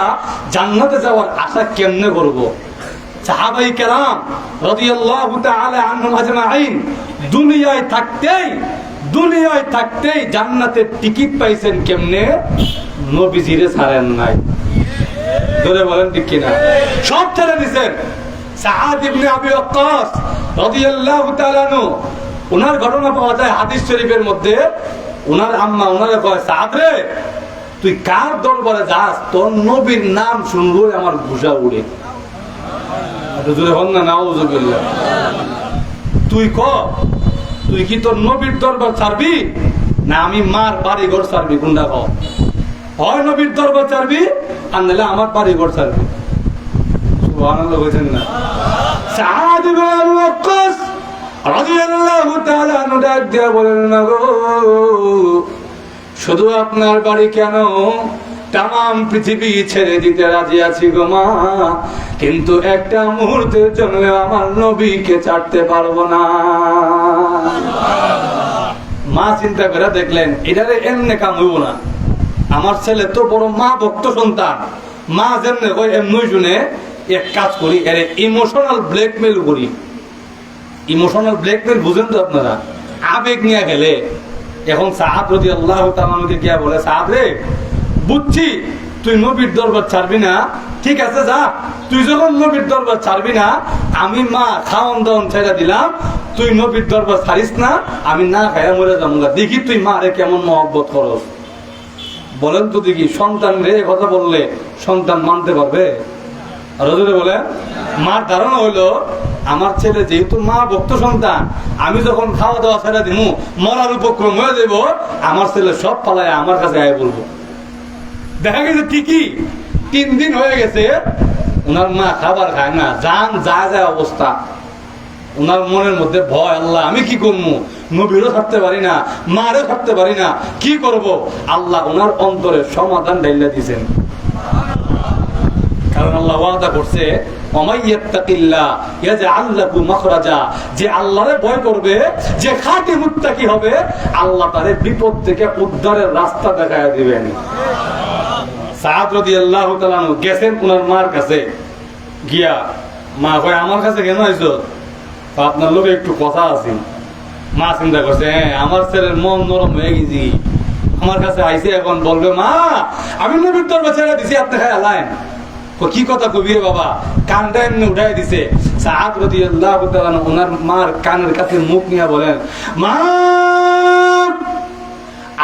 জান্নাতে যাওয়ার আশা কেমনে করব? সাহাবায়ে কেরাম রাদিয়াল্লাহু তাআলা আনহুম আজমাইন দুনিয়ায় থাকতেই জান্নাতের টিকিট পাইছেন কেমনে? নবীজিরে ছাড়েন নাই। ধরে বলেন ঠিক কিনা? সব ছেড়ে দিয়েছেন। সাআদ ইবনে আবি ওয়াক্কাস রাদিয়াল্লাহু তাআলা আনহু, ওনার ঘটনা পাওয়া যায় হাদিস শরীফের মধ্যে। ওনার আম্মা ওনারে কয়, সাআদ রে, তুই কার দরবারে যাস? তোর নবীর নাম শুনলেই আমার ঘুষা উড়ে। নাউযুবিল্লাহ। তুই তুই কি তোর নবীর দরবার ছাড়বি, না আমি মার বাড়ি ঘর ছাড়বি? কোনটা ক? হয় নবীর দরবার ছাড়বি, আর নাহলে আমার বাড়ি ঘর ছাড়বি। সুবহানাল্লাহ বলেন না? সাআদ ইবনে আবি ওয়াক্কাস রাদিয়াল্লাহু তাআলা আনহু ডাক দিয়া বলেন, না গো, শুধু আপনার বাড়ি কেন, তাম পৃথিবী ছেড়ে দিতে রাজি আছি গো মা, কিন্তু একটা মুহূর্তের জন্য আমার নবীকে ছাড়তে পারবো না। মা চিন্তা করে দেখলেন, এটারে এমনি কাম হইব না। আমার ছেলে তো বড় মা ভক্ত সন্তান, মা যেমনে কয় এমনি শুনে, এক কাজ করি, এর ইমোশনাল ব্ল্যাকমেল করি। ইমোশনাল ব্ল্যাকমেল বুঝেন তো আপনারা? আবেগ নিয়ে গেলে। এখন সাহাব রাদিয়াল্লাহু তাআলা আমাকে কি বলে, সাহাব রে, বুঝছি তুই নবীর দরবার ছাড়বি না, ঠিক আছে যা, তুই যখন নবীর দরবার ছাড়বি না, আমি মা খাওয়ান দাওয়ান ছেড়ে দিলাম, তুই নবীর দরবার ছাড়িস না, আমি না খাইয়া মরে যাবো। দেখি তুই মা রে কেমন মহব্বত করস। বলেন তো দেখি, সন্তান রে কথা বললে সন্তান মানতে পারবে? রজুরে বলে, মার ধারণা হইলো আমার ছেলে যেহেতু মা ভক্ত সন্তান, আমি যখন খাওয়া দাওয়া ছেড়ে দিমু, মরার উপক্রম হয়ে যাব, আমার ছেলে সব পালায় আমার কাছে আয় বলবো। দেখা গেছে ঠিকই 3 দিন হয়ে গেছে, ওনার মা খাবার খায় না, জান যা যায় অবস্থা। ওনার মনের মধ্যে ভয়, আল্লাহ আমি কি করবো, নবীরও থাকতে পারি না, মারও থাকতে পারি না, কি করব? আল্লাহ ওনার অন্তরে সমাধান ঢাইলা দিয়েছেন। কারণ আল্লাহ ওয়াদা করছে, যে আল্লাহরে ভয় করবে, যে খাঁটি মুত্তাকি হবে, আল্লাহ তারে বিপদ থেকে উদ্ধারের রাস্তা দেখায় দিবেন। সাদ রাদিয়াল্লাহু তাআলা আনহু গেছেন ওনার মার কাছে, গিয়া মা কয় আমার কাছে কেন আইছো? আপনার লোকে একটু কথা আছে। মা চিন্তা করছে, হ্যাঁ আমার ছেলের মন নরম হয়ে গেছি, আমার কাছে আইসে এখন বলবে মা আমি নবীর দরবার ছেড়ে দিছি, আপনি খায় আলাইন। কি কথা কবি রে বাবা? কানটা এমনি উঠাই দিছে। সাদ রাদিয়াল্লাহু তাআলা ওনার মার কানের কাছে মুখ নিয়ে বলেন, মা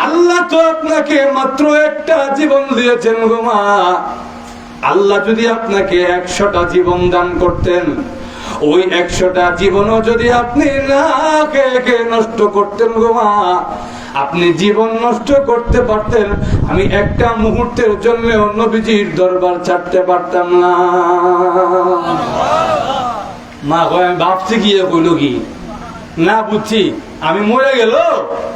আল্লাহ তো আপনাকে মাত্র একটা জীবন দিয়েছেন গো মা, আল্লাহ যদি আপনাকে 100টা জীবন দান করতেন, ওই 100টা জীবনও যদি আপনি না খেয়ে নষ্ট করতেন গো মা, আপনি জীবন নষ্ট করতে পারতেন, আমি একটা মুহূর্তের জন্য নবীজির দরবার ছাড়তে পারতাম না। মা কয় আমি ভাবছি গিয়ে কইল কি না বুঝছি, আমি মরে গেল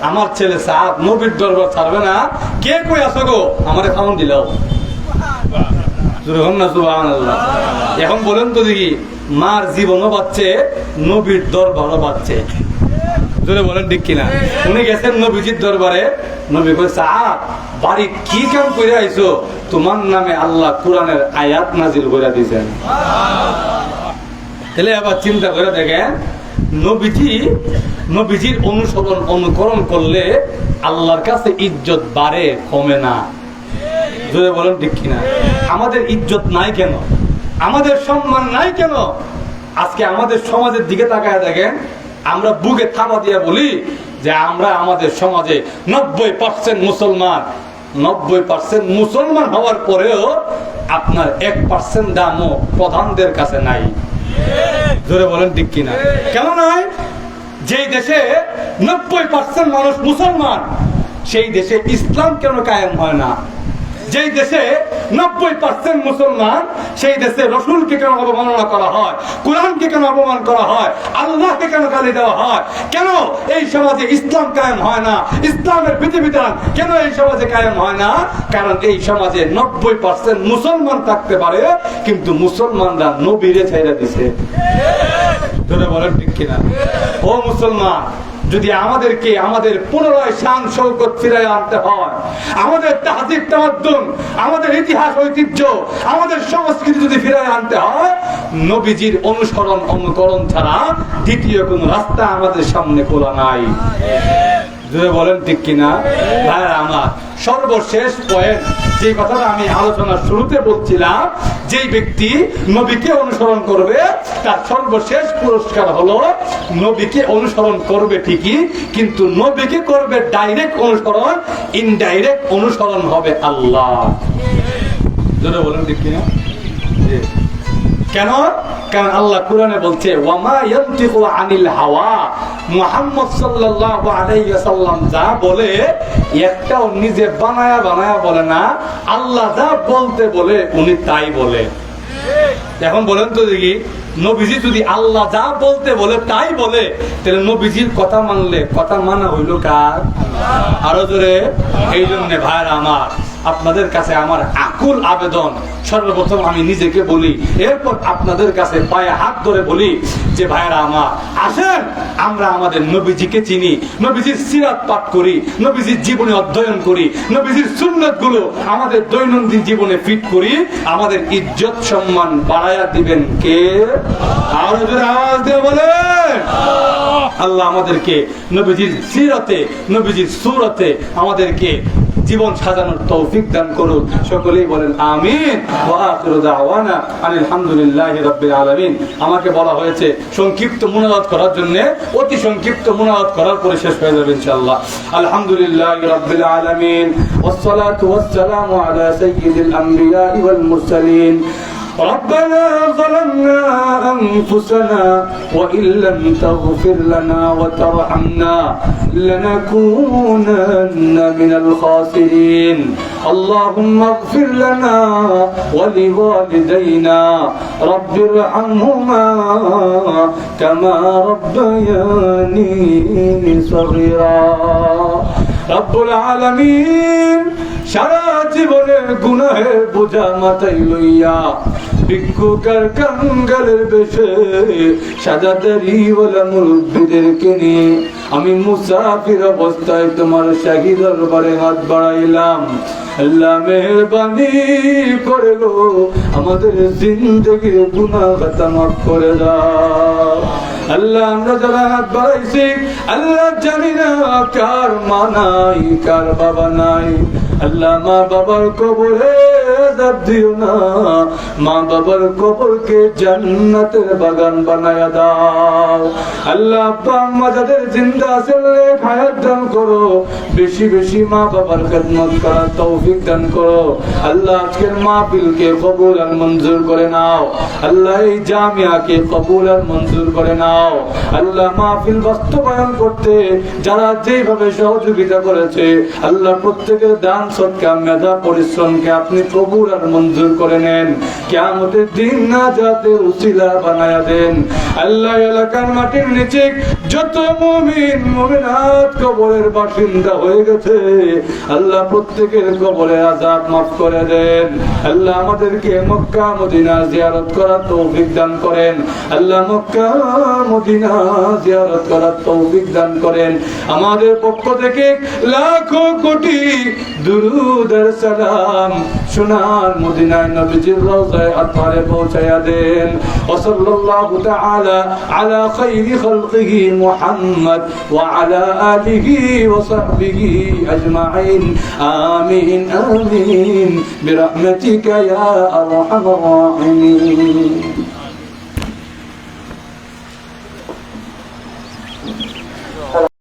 আমার ছেলে সাদ নবীর দরবার ছাড়বে না, কে কই আসো গো আমারে খাওন দিলাও। এখন বলেন তো দেখি, মার জীবনও বাঁচছে, নবীর দরবারও বাঁচছে। বলেন ঠিক কিনা? উনি গেছেন নবীজির দরবারে, নবী কই সাদ বাড়ি কি কাম করে আইছো? তোমার নামে আল্লাহ কোরআনের আয়াত নাজিল করে দিয়েছেন। তাহলে আবার চিন্তা করে দেখেন, নবীজির অনুসরণ অনুকরণ করলে আল্লাহর কাছে ইজ্জত বাড়ে, কমে না। যদি বলেন ঠিক কিনা? আমাদের ইজ্জত নাই কেন? আমাদের সম্মান নাই কেন? আজকে আমাদের সমাজের দিকে তাকায় দেখেন, আমরা বুকে থাবা দিয়ে বলি যে আমরা আমাদের সমাজে 90% মুসলমান। 90% মুসলমান হওয়ার পরেও আপনার 1% দামও প্রধানদের কাছে নাই। জোরে বলেন ঠিক কিনা? কেন নয়? যেই দেশে 90% মানুষ মুসলমান, সেই দেশে ইসলাম কেন কায়েম হয় না? যেই দেশে 90% মুসলমান, সেই দেশে রসুলকে কেন অবমাননা করা হয়, কোরআনকে কেন অপমান করা হয়, আল্লাহকে কেন গালি দেওয়া হয়? কেন এই সমাজে ইসলাম কায়েম হয় না? ইসলামের বিধিবিধান কেন এই সমাজে কায়েম হয় না? কারণ এই সমাজে 90% মুসলমান থাকতে পারে, কিন্তু মুসলমানরা নবীরে ছেড়ে দিছে। ধরে বলেন ঠিক কিনা? ও মুসলমান, যদি আমাদেরকে আমাদের পুনরায় শান শৌকত ফিরাই আনতে হয়, আমাদের তাহজিব তামাদ্দুন, আমাদের ইতিহাস ঐতিহ্য, আমাদের সংস্কৃতি যদি ফিরাই আনতে হয়, নবীজির অনুসরণ অনুকরণ ছাড়া দ্বিতীয় কোন রাস্তা আমাদের সামনে খোলা নাই। যদি বলেন ঠিক কিনা? ভাইরা আমার, সর্বশেষ পয়েন্ট যে কথাটা আমি আলোচনার শুরুতে বলছিলাম, যেই ব্যক্তি নবীকে অনুসরণ করবে তার সর্বশেষ পুরস্কার হলো নবীকে অনুসরণ করবে ঠিকই, কিন্তু নবীকে করবে ডাইরেক্ট অনুসরণ, ইনডাইরেক্ট অনুসরণ হবে আল্লাহ। যদি বলেন ঠিক কিনা? কেন? কারণ আল্লাহ কোরআনে বলছে, ওয়ামা ইয়ানতিকু আনিল হাওয়া, মুহাম্মদ সাল্লাল্লাহু আলাইহি ওয়াসাল্লাম যা বলে একটাও নিজে বানায়া বলে না, আল্লাহ যা বলতে বলে উনি তাই বলে। এখন বলেন তো দেখি, নবীজি যদি আল্লাহ যা বলতে বলে তাই বলে, তাহলে নবীজির কথা মানলে কথা মানা হইল কার? আরো জোরে। এই জন্য ভাইরা আমার, আপনাদের কাছে আমার আকুল আবেদন, সর্বপ্রথম আমি নিজেকে বলি, এরপর আপনাদের কাছে পায়ে হাত ধরে বলি যে ভাইরা আমার, আসেন আমরা আমাদের নবীজিকে চিনি, নবীজির সিরাত পাঠ করি, নবীজির জীবনে অধ্যয়ন করি, নবীজির সুন্নাত গুলো আমাদের দৈনন্দিন জীবনে ফিট করি। আমাদের ইজ্জত সম্মান বাড়ায়া দিবেন কে? আর আওয়াজ দিয়ে বলেন। আল্লাহ আমাদেরকে নবীজির সিরাতে, নবীজির সুরতে আমাদেরকে জীবন সাজানোর তৌফিক দান করুন। সকলেই বলেন আমিন। ওয়া আখিরু দাওয়ানা আনিল হামদুলিল্লাহি রাব্বিল আলামিন। আমাকে বলা হয়েছে সংক্ষিপ্ত মুনাজাত করার জন্য, অতি সংক্ষিপ্ত মুনাজাত করার পরে শেষ হয়ে যাবে ইনশাআল্লাহ। আলহামদুলিল্লাহি রাব্বিল আলামিন, ওয়াস সালাতু ওয়াস সালামু আলা সাইয়্যিদিল আমবিয়া ওয়াল মুরসালিন। ربنا ظلمنا أنفسنا وإن لم تغفر لنا وترحمنا لنكونن من الخاسرين اللهم اغفر لنا ولوالدينا رب ارحمهما كما ربياني صغيرا رب العالمين সারা জীবনের গুনাহের বোঝা মাথায় লইয়া ভিক্ষুকের কাঙ্গালের বেশে সাজাদারিওয়ালা মুরব্বিদেরকে নিয়ে আমি মুসাফির অবস্থায় তোমার শাহী দরবারে হাত বাড়াইলাম। আল্লাহ মেহেরবানি করে গো আমাদের জিন্দেগির গুনাহ খাতা মাফ করে দাও। আল্লাহ আমরা যারা হাত বাড়াইছি আল্লাহ জানি না কার মা নাই কার বাবা নাই। আল্লাহ মা বাবার কবরে আযাব দিও না, মা বাবার কবরকে জান্নাতের বাগান বানায়া দাও। আল্লাহ আব্বা আম্মা যাদের জিন্দা আছেন হায়াত দান করো, বেশি বেশি মা বাবার খেদমত করার তৌফিক দান করো। আল্লাহ আজকের মাহফিলকে কবুল আর মঞ্জুর করে নাও। আল্লাহ এই জামিয়াকে কবুল আর মঞ্জুর করে নাও। আল্লাহ মাহফিল বাস্তবায়ন করতে যারা যেভাবে সহযোগিতা করেছে আল্লাহ প্রত্যেকের দান সদকা মেধা পরিশ্রমকে আপনি কবুল আর মঞ্জুর করে নেন। কিয়ামতের দিন নাজাতের উসিলা বানায়া দেন। আল্লাহ এলাকার মাটির নিচে যত মুমিন মুমিনাত কবরের বাসিন্দা হয়ে গেছে আল্লাহ প্রত্যেকের কবরের আযাব মাফ করে দেন। আল্লাহ আমাদেরকে মক্কা মদিনা জিয়ারত করার তৌফিক দান করেন। আল্লাহ মক্কা মদিনা জিয়ারত করার তৌফিক দান করেন। আমাদের পক্ষ থেকে লাখো কোটি দুরূদ আর সালাম সোনার মদিনায় নবীজির রওজায় আতহারে পৌঁছায়া দেন। ওয়া সাল্লাল্লাহু তাআলা আলা খায়রি খালকিহি মুহাম্মদ ওয়া আলা আলিহি ওয়া সাহবিহি আজমাইন। আমিন আমিন বিরহমাতিকা ইয়া আরহামার রাহিমিন।